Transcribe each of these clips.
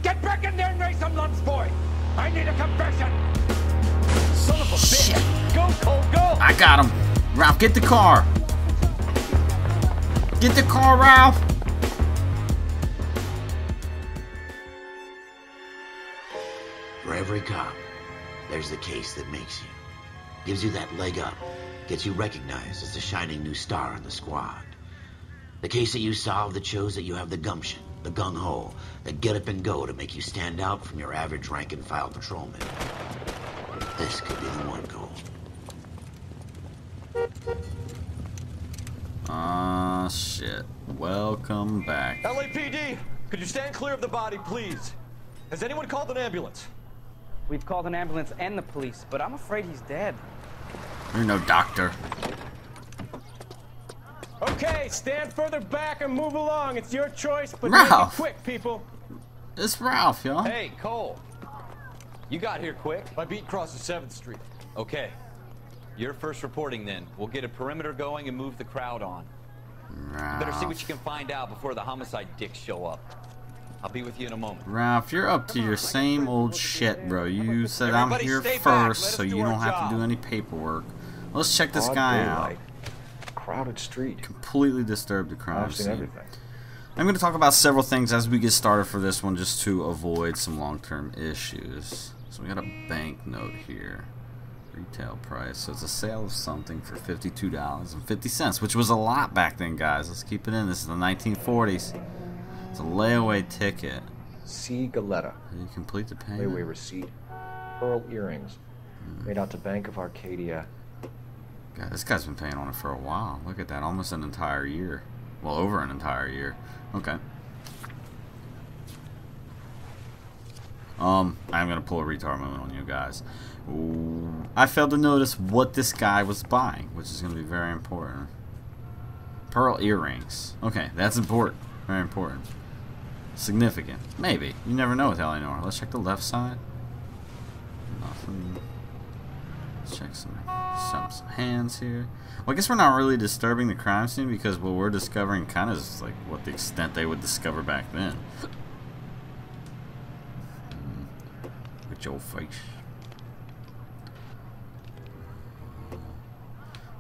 Get back in there and raise some lunch, boy! I need a confession! Son of a bitch! Go, Cole, go! I got him! Ralph, get the car! Get the car, Ralph! For every cop, there's the case that makes you. Gives you that leg up. Gets you recognized as the shining new star in the squad. The case that you solve that shows that you have the gumption, the gung-ho, the get up and go to make you stand out from your average rank-and-file patrolman. This could be the one, Cole. Shit. Welcome back. LAPD, could you stand clear of the body, please? Has anyone called an ambulance? We've called an ambulance and the police, but I'm afraid he's dead. You're no doctor. Okay, stand further back and move along. It's your choice, but Ralph. make it quick, people. It's Ralph, y'all. Hey, Cole. You got here quick. My beat crosses 7th Street. Okay. You're first reporting then. We'll get a perimeter going and move the crowd on. Ralph. Better see what you can find out before the homicide dicks show up. I'll be with you in a moment. Ralph, you're up to your same old shit, bro. You said I'm Everybody here stay back. first, Let us so do you our don't have job. to do any paperwork. Let's check this guy out. Crowded street. Completely disturbed the crime I've seen scene. everything. I'm going to talk about several things as we get started for this one, just to avoid some long-term issues. So we got a bank note here. Retail price. So it's a sale of something for $52.50, which was a lot back then, guys. Let's keep it in. This is the 1940s. It's a layaway ticket. C. Galetta. Did you complete the payment? Layaway receipt. Pearl earrings. Made out to Bank of Arcadia. God, this guy's been paying on it for a while. Look at that. Almost an entire year. Well, over an entire year. Okay. I'm gonna pull a retard moment on you guys. Ooh. I failed to notice what this guy was buying, which is gonna be very important. Pearl earrings. Okay, that's important. Very important. Significant. Maybe. You never know with Noire. Let's check the left side. Nothing. Let's check some hands here. Well, I guess we're not really disturbing the crime scene because what we're discovering kind of is like what the extent they would discover back then. Look at your face.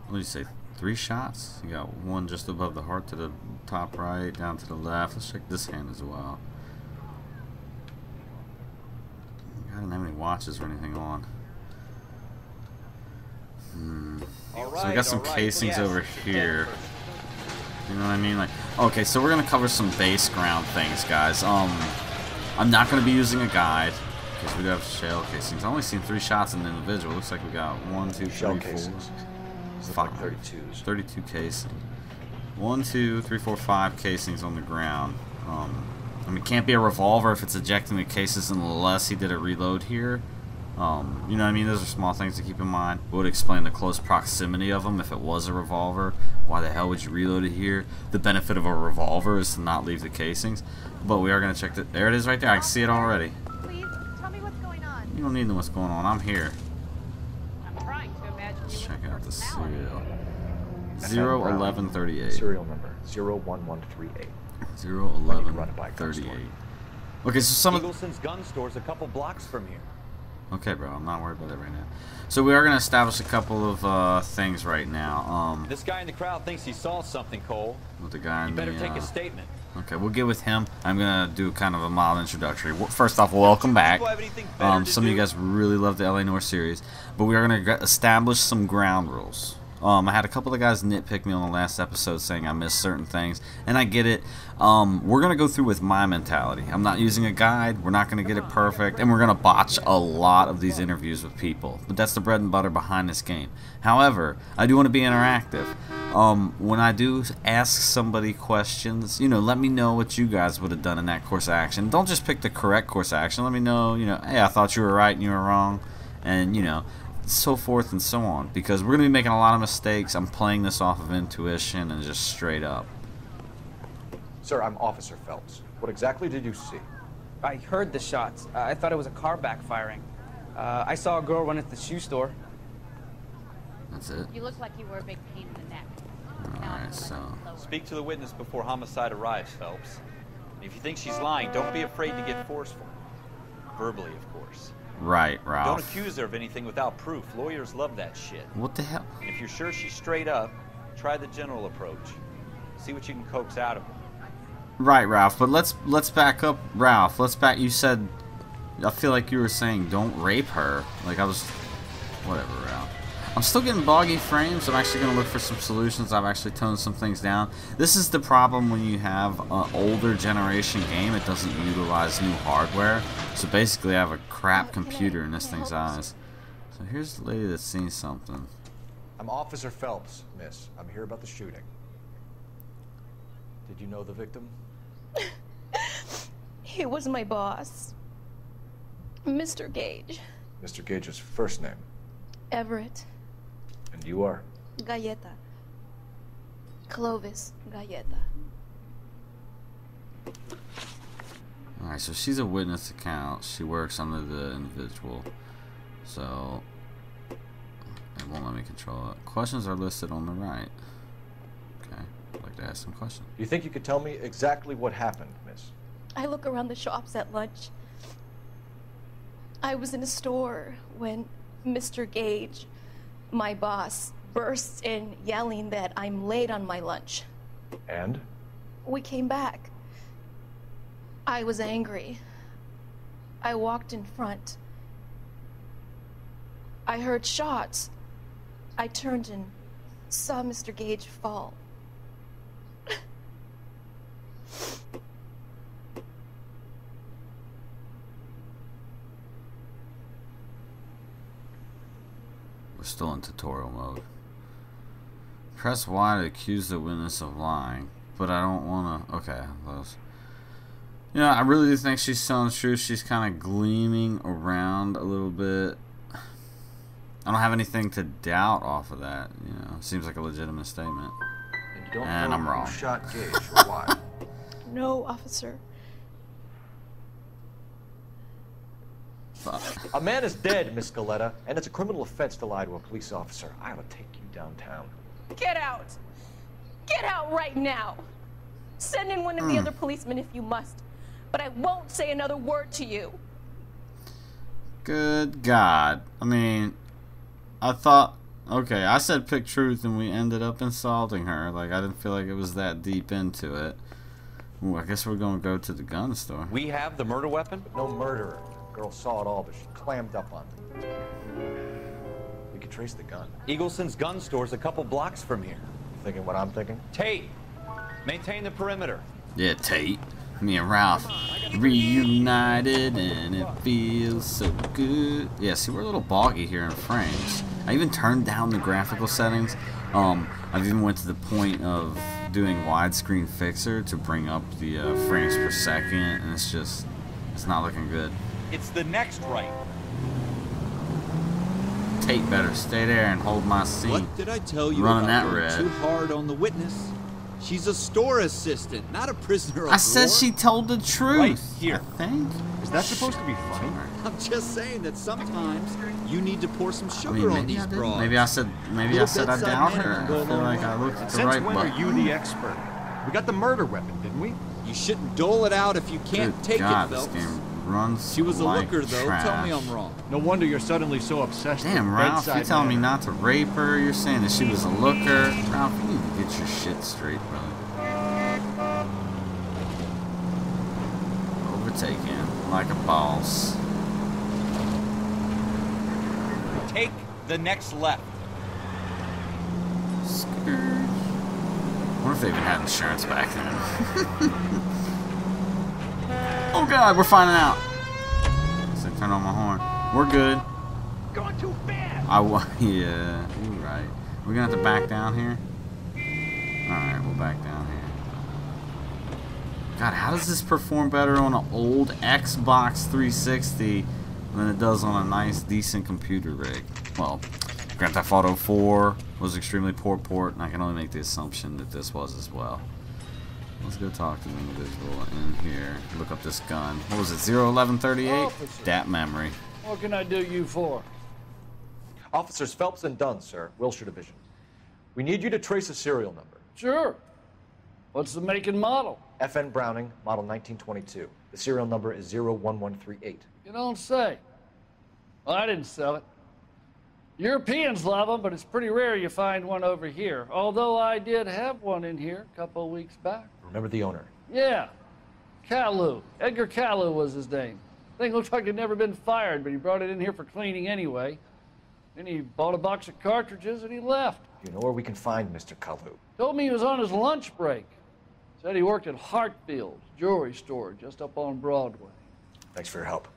What do you say? 3 shots? You got one just above the heart to the top right, down to the left. Let's check this hand as well. I don't have any watches or anything on. So we got some casings over here. You know what I mean? Like, okay, so we're gonna cover some base ground things, guys. I'm not gonna be using a guide because we do have shell casings. I've only seen 3 shots in the individual. Looks like we got 1, 2, 3, Shell 4, casings. 5, 32s. 32 casings. 1, 2, 3, 4, 5 casings on the ground. I mean, can't be a revolver if it's ejecting the cases unless he did a reload here. You know what I mean? Those are small things to keep in mind. It would explain the close proximity of them if it was a revolver. Why the hell would you reload it here? The benefit of a revolver is to not leave the casings. But we are going to check it. There it is right there. I can see it already. Please, tell me what's going on. You don't need to know what's going on. I'm here. I'm trying to imagine Let's you check with a out the personality. serial. 01138. Serial number 01138. 01138. Okay, so some of Eagleson's gun store's a couple blocks from here. Okay, bro, I'm not worried about that right now. So we are going to establish a couple of things right now. This guy in the crowd thinks he saw something, Cole. With the guy in You better the, take a statement. Okay, we'll get with him. I'm going to do kind of a mild introductory. First off, welcome back. Some of you guys really love the Noire series. But we are going to establish some ground rules. I had a couple of guys nitpick me on the last episode saying I missed certain things, and I get it. We're going to go through with my mentality. I'm not using a guide. We're not going to get it perfect, and we're going to botch a lot of these interviews with people. But that's the bread and butter behind this game. However, I do want to be interactive. When I do ask somebody questions, you know, let me know what you guys would have done in that course of action. Don't just pick the correct course of action. Let me know, you know, hey, I thought you were right and you were wrong, and, you know, so forth and so on, because we're going to be making a lot of mistakes. I'm playing this off of intuition and just straight up. Sir, I'm Officer Phelps. What exactly did you see? I heard the shots. I thought it was a car backfiring. I saw a girl run into the shoe store. That's it. You look like you were a big pain in the neck. Alright, so Speak to the witness before homicide arrives, Phelps. If you think she's lying, don't be afraid to get forceful. Verbally, of course. Right, Ralph. Don't accuse her of anything without proof. Lawyers love that shit. What the hell? And if you're sure she's straight up, try the general approach. See what you can coax out of her. Right, Ralph. But let's back up, Ralph. Let's back. You said, I feel like you were saying don't rape her. Like I was, whatever, Ralph. I'm still getting boggy frames. I'm actually going to look for some solutions. I've actually toned some things down. This is the problem when you have an older generation game. It doesn't utilize new hardware. So basically I have a crap computer in this thing's eyes. So here's the lady that's seen something. I'm Officer Phelps, miss. I'm here about the shooting. Did you know the victim? He was my boss, Mr. Gage. Mr. Gage's first name. Everett. And you are? Galleta. Clovis Galleta. Alright, so she's a witness account. She works under the individual. So it won't let me control it. Questions are listed on the right. Okay, I'd like to ask some questions. Do you think you could tell me exactly what happened, miss? I look around the shops at lunch. I was in a store when Mr. Gage, my boss, bursts in yelling that I'm late on my lunch. And? We came back. I was angry. I walked in front. I heard shots. I turned and saw Mr. Gage fall. We're still in tutorial mode. Press Y to accuse the witness of lying, but I don't want to. Okay, those. You know, I really do think she's telling the truth. She's kind of gleaming around a little bit. I don't have anything to doubt off of that. You know, seems like a legitimate statement. And you don't And know I'm wrong. who shot Gage or why? No, officer. Fuck. A man is dead, Miss Galleta, and it's a criminal offense to lie to a police officer. I ought to take you downtown. Get out! Get out right now! Send in one of the other policemen if you must, but I won't say another word to you. Good God. I mean, I thought, okay, I said pick truth and we ended up insulting her. Like, I didn't feel like it was that deep into it. Ooh, I guess we're going to go to the gun store. We have the murder weapon? No murderer. The girl saw it all, but she clammed up on me. We could trace the gun. Eagleson's gun store's a couple blocks from here. Thinking what I'm thinking? Tate, maintain the perimeter. Yeah, Tate. Me and Ralph reunited and it feels so good. Yeah, see, we're a little boggy here in frames. I even turned down the graphical settings. I've even went to the point of doing widescreen fixer to bring up the frames per second, and it's just, it's not looking good. It's the next right. Tate better stay there and hold my seat. What did I tell you Running about that going red. too hard on the witness? She's a store assistant, not a prisoner of I said war. she told the truth. Right here. I think. Is that supposed to be funny? I'm just saying that sometimes you need to pour some I sugar mean, on maybe these I did. broads. Maybe I said I bedside doubt manner her. can I go a feel long like I way. looked at the Since right when button. are you the expert? We got the murder weapon, didn't we? You shouldn't dole it out if you can't Good take God, it, this Phelps. game runs She was a like looker, though. trash. Tell me I'm wrong. No wonder you're suddenly so obsessed Damn, with Ralph, bedside you're telling me manner. not to rape her. You're saying that she was a looker. Ralph, you need to get your shit straight, brother. Overtaken like a boss. Take the next left. Skirt. I wonder if they even had insurance back then. Oh God, we're finding out. So turn on my horn. We're good. Going too fast. Yeah, you're right. We're gonna have to back down here. All right, we'll back down here. God, how does this perform better on an old Xbox 360 than it does on a nice, decent computer rig? Well, Grand Theft Auto 4 was extremely poor port, and I can only make the assumption that this was as well. Let's go talk to the individual in here. Look up this gun. What was it, 01138? Dat memory. What can I do you for? Officers Phelps and Dunn, sir, Wilshire Division. We need you to trace a serial number. Sure. What's the make and model? FN Browning, model 1922. The serial number is 01138. You don't say. Well, I didn't sell it. Europeans love them, but it's pretty rare you find one over here. Although I did have one in here a couple of weeks back. Remember the owner? Yeah. Kalu. Edgar Kalu was his name. Thing looks like he'd never been fired, but he brought it in here for cleaning anyway. Then he bought a box of cartridges and he left. You know where we can find Mr. Kalu? Told me he was on his lunch break. Said he worked at Hartfield's jewelry store just up on Broadway. Thanks for your help.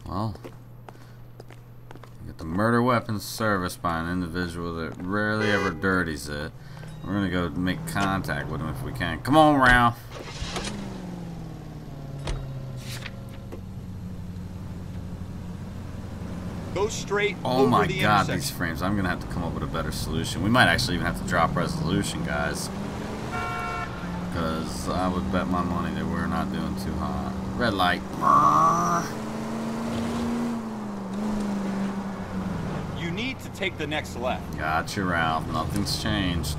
Well, you get the murder weapons serviced by an individual that rarely ever dirties it. We're gonna go make contact with him if we can. Come on, Ralph. Go straight Oh over my the god, intersection. these frames. I'm gonna have to come up with a better solution. We might actually even have to drop resolution, guys. Because I would bet my money that we're not doing too hot. Red light. You need to take the next left. Gotcha, Ralph. Nothing's changed.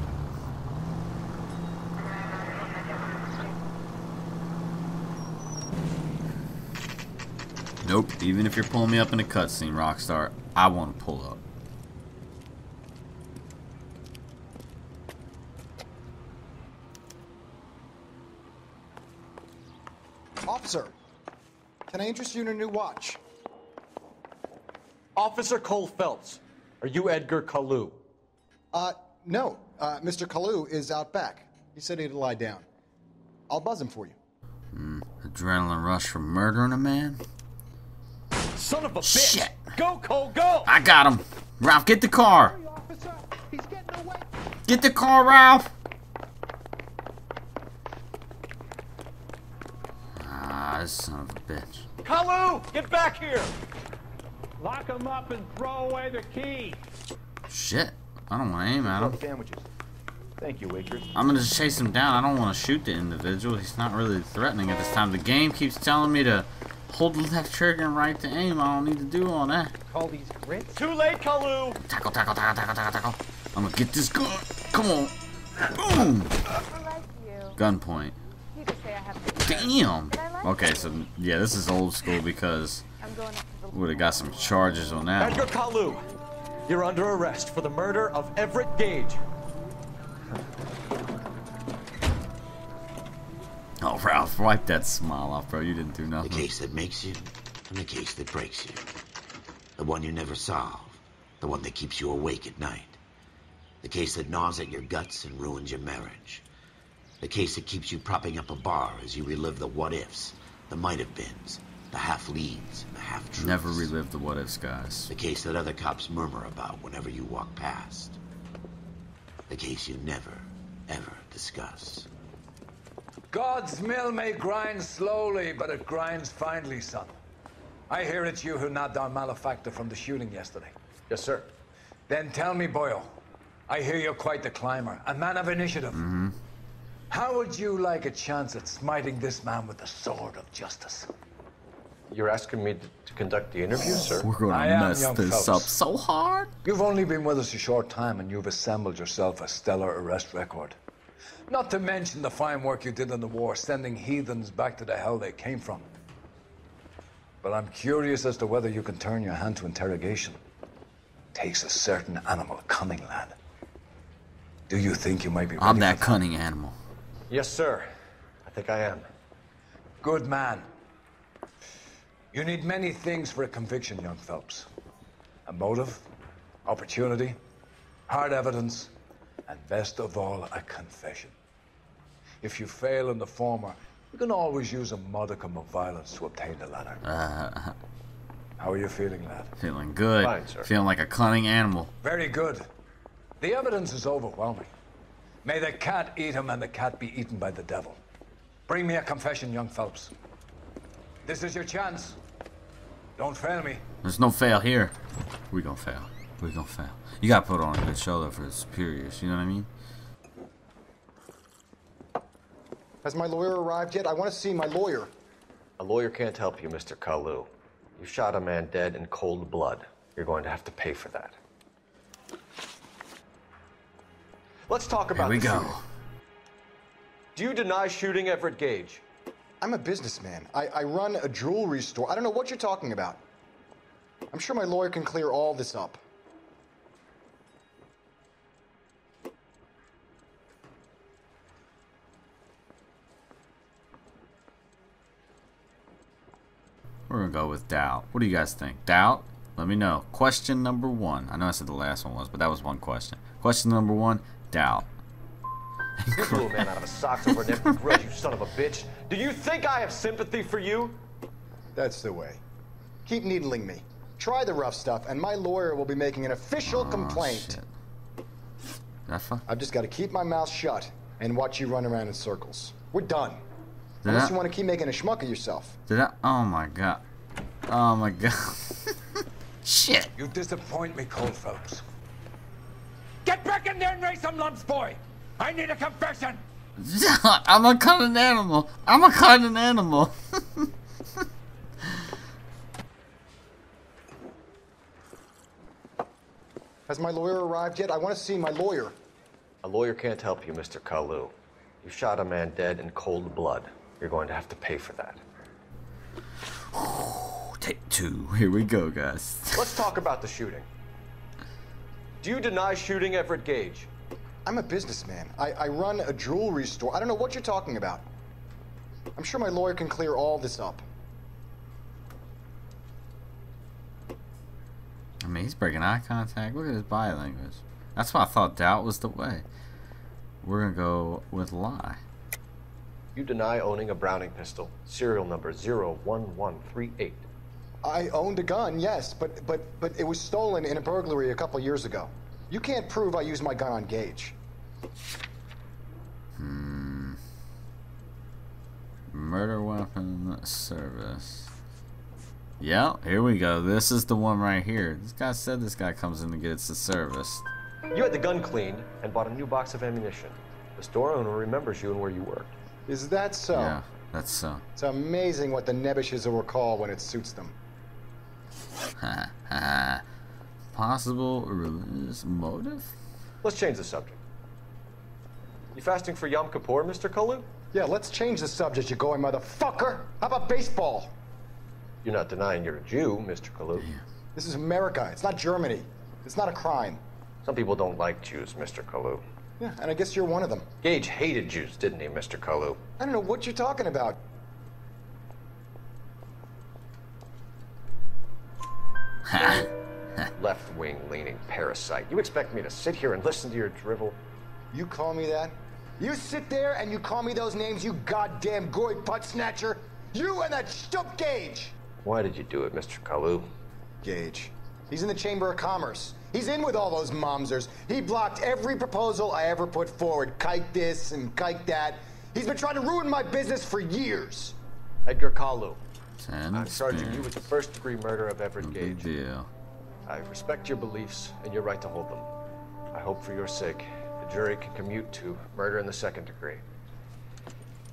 Nope. Even if you're pulling me up in a cutscene, Rockstar, I want to pull up. Officer, can I interest you in a new watch? Officer Cole Phelps, are you Edgar Kalu? No. Mr. Kalu is out back. He said he'd lie down. I'll buzz him for you. Adrenaline rush from murdering a man? Son of a bitch! Shit! Go, Cole, go! I got him! Ralph, get the car! Get the car, Ralph! Ah, this son of a bitch. Kalu, get back here! Lock him up and throw away the key. Shit. I don't want to aim at him. Sandwiches. Thank you, waitress. I'm gonna just chase him down. I don't want to shoot the individual. He's not really threatening at this time. The game keeps telling me to hold the left trigger and right to aim. I don't need to do all that. Call these grits? Too late, Kalu! Tackle, tackle, tackle, tackle, tackle, tackle. I'm gonna get this gun. Come on. Boom. I like you. Gunpoint. You just say I have to. Damn. But I like Okay, you. so yeah, this is old school because I'm going up to the would have got some charges on that Edgar one. Kalu, you're under arrest for the murder of Everett Gage. Oh, Ralph, wipe that smile off, bro. You didn't do The nothing. case that makes you, and the case that breaks you. The one you never solve. The one that keeps you awake at night. The case that gnaws at your guts and ruins your marriage. The case that keeps you propping up a bar as you relive the what-ifs, the might-have-beens, the half-leads, and the half-truths. Never relive the what-ifs, guys. The case that other cops murmur about whenever you walk past. The case you never, ever discuss. God's mill may grind slowly, but it grinds finely, son. I hear it's you who nabbed our malefactor from the shooting yesterday. Yes, sir. Then tell me, Boyle, I hear you're quite the climber, a man of initiative. How would you like a chance at smiting this man with the sword of justice? You're asking me to conduct the interview, sir? We're gonna I am, mess young this Phelps. up so hard. You've only been with us a short time, and you've assembled yourself a stellar arrest record. Not to mention the fine work you did in the war, sending heathens back to the hell they came from. But I'm curious as to whether you can turn your hand to interrogation. Takes a certain animal cunning, lad. Do you think you might be ready I'm for that cunning animal. Yes, sir. I think I am. Good man. You need many things for a conviction, young Phelps. A motive, opportunity, hard evidence, and best of all, a confession. If you fail in the former, you can always use a modicum of violence to obtain the latter. How are you feeling, lad? Feeling good. Fine, sir. Feeling like a cunning animal. Very good. The evidence is overwhelming. May the cat eat him and the cat be eaten by the devil. Bring me a confession, young Phelps. This is your chance. Don't fail me. There's no fail here. We gonna fail. We gonna fail. You gotta put on a good show though for the superiors. You know what I mean? Has my lawyer arrived yet? I want to see my lawyer. A lawyer can't help you, Mr. Kalu. You shot a man dead in cold blood. You're going to have to pay for that. Let's talk about Here we the go. shooting. Do you deny shooting Everett Gage? I'm a businessman. I run a jewelry store. I don't know what you're talking about. I'm sure my lawyer can clear all this up. We're gonna go with doubt. What do you guys think? Doubt? Let me know. Question number 1. I know I said the last one was, but that was one question. Question number 1, doubt. You blew a man out of his socks over an empty grudge, you son of a bitch. Do you think I have sympathy for you? That's the way. Keep needling me. Try the rough stuff, and my lawyer will be making an official complaint. Shit. That fuck? I've just got to keep my mouth shut and watch you run around in circles. We're done. Unless you want to keep making a schmuck of yourself. Oh my god. Oh my god. Shit. You disappoint me, Cole Phelps. Get back in there and raise some lumps, boy! I need a confession! I'm a cunning animal. I'm a cunning animal. Has my lawyer arrived yet? I want to see my lawyer. A lawyer can't help you, Mr. Kalu. You shot a man dead in cold blood. You're going to have to pay for that. Take 2. Here we go, guys. Let's talk about the shooting. Do you deny shooting Everett Gage? I'm a businessman. I run a jewelry store. I don't know what you're talking about. I'm sure my lawyer can clear all this up. I mean, he's breaking eye contact. Look at his body language. That's why I thought doubt was the way. We're gonna go with lie. You deny owning a Browning pistol, serial number 01138. I owned a gun, yes, but it was stolen in a burglary a couple years ago. You can't prove I used my gun on Gage. Murder weapon service. Yeah, here we go. This is the one right here. This guy said this guy comes in to get it serviced. You had the gun cleaned and bought a new box of ammunition. The store owner remembers you and where you worked. Is that so? Yeah, that's so. It's amazing what the nebbishes will recall when it suits them. Possible religious motive? Let's change the subject. You fasting for Yom Kippur, Mr. Kalu? Yeah, let's change the subject, you going motherfucker. How about baseball? You're not denying you're a Jew, Mr. Kalu. Yeah. This is America. It's not Germany. It's not a crime. Some people don't like Jews, Mr. Kalu. Yeah, and I guess you're one of them. Gage hated Jews, didn't he, Mr. Kalu? I don't know what you're talking about. Left-wing leaning parasite. You expect me to sit here and listen to your drivel? You call me that? You sit there and you call me those names, you goddamn goy butt snatcher? You and that stup Gage! Why did you do it, Mr. Kalu? Gage. He's in the Chamber of Commerce. He's in with all those momsers. He blocked every proposal I ever put forward. Kike this and kike that. He's been trying to ruin my business for years. Edgar Kalu. I'm charging you with the first-degree murder of Everett Gage. Deal. I respect your beliefs and your right to hold them. I hope for your sake the jury can commute to murder in the second degree.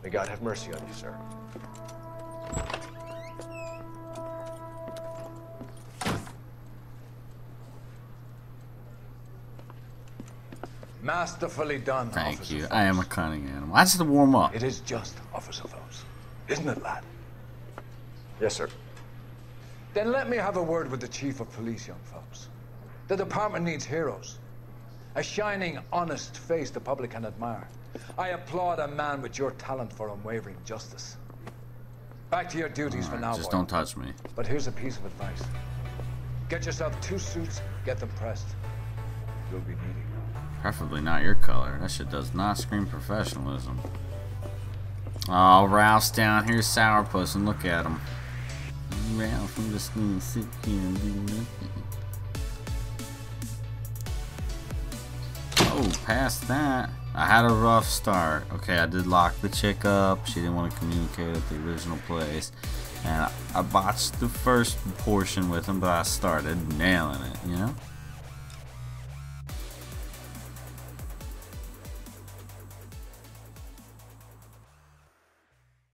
May God have mercy on you, sir. Masterfully done, Thank Officer you. Phelps. I am a cunning animal. I just had to warm up. It is just, Officer Phelps. Isn't it, lad? Yes, sir. Then let me have a word with the Chief of Police, young Phelps. The department needs heroes. A shining, honest face the public can admire. I applaud a man with your talent for unwavering justice. Back to your duties for now, Just boy. don't touch me. But here's a piece of advice. Get yourself 2 suits, get them pressed. You'll be needing them. Preferably not your color. That shit does not scream professionalism. Oh, Ralph's down here, sourpuss, and look at him. Ralph, I'm just gonna sit here and do nothing. Oh, past that. I had a rough start. Okay, I did lock the chick up. She didn't want to communicate at the original place. And I botched the first portion with him, but I started nailing it, you know?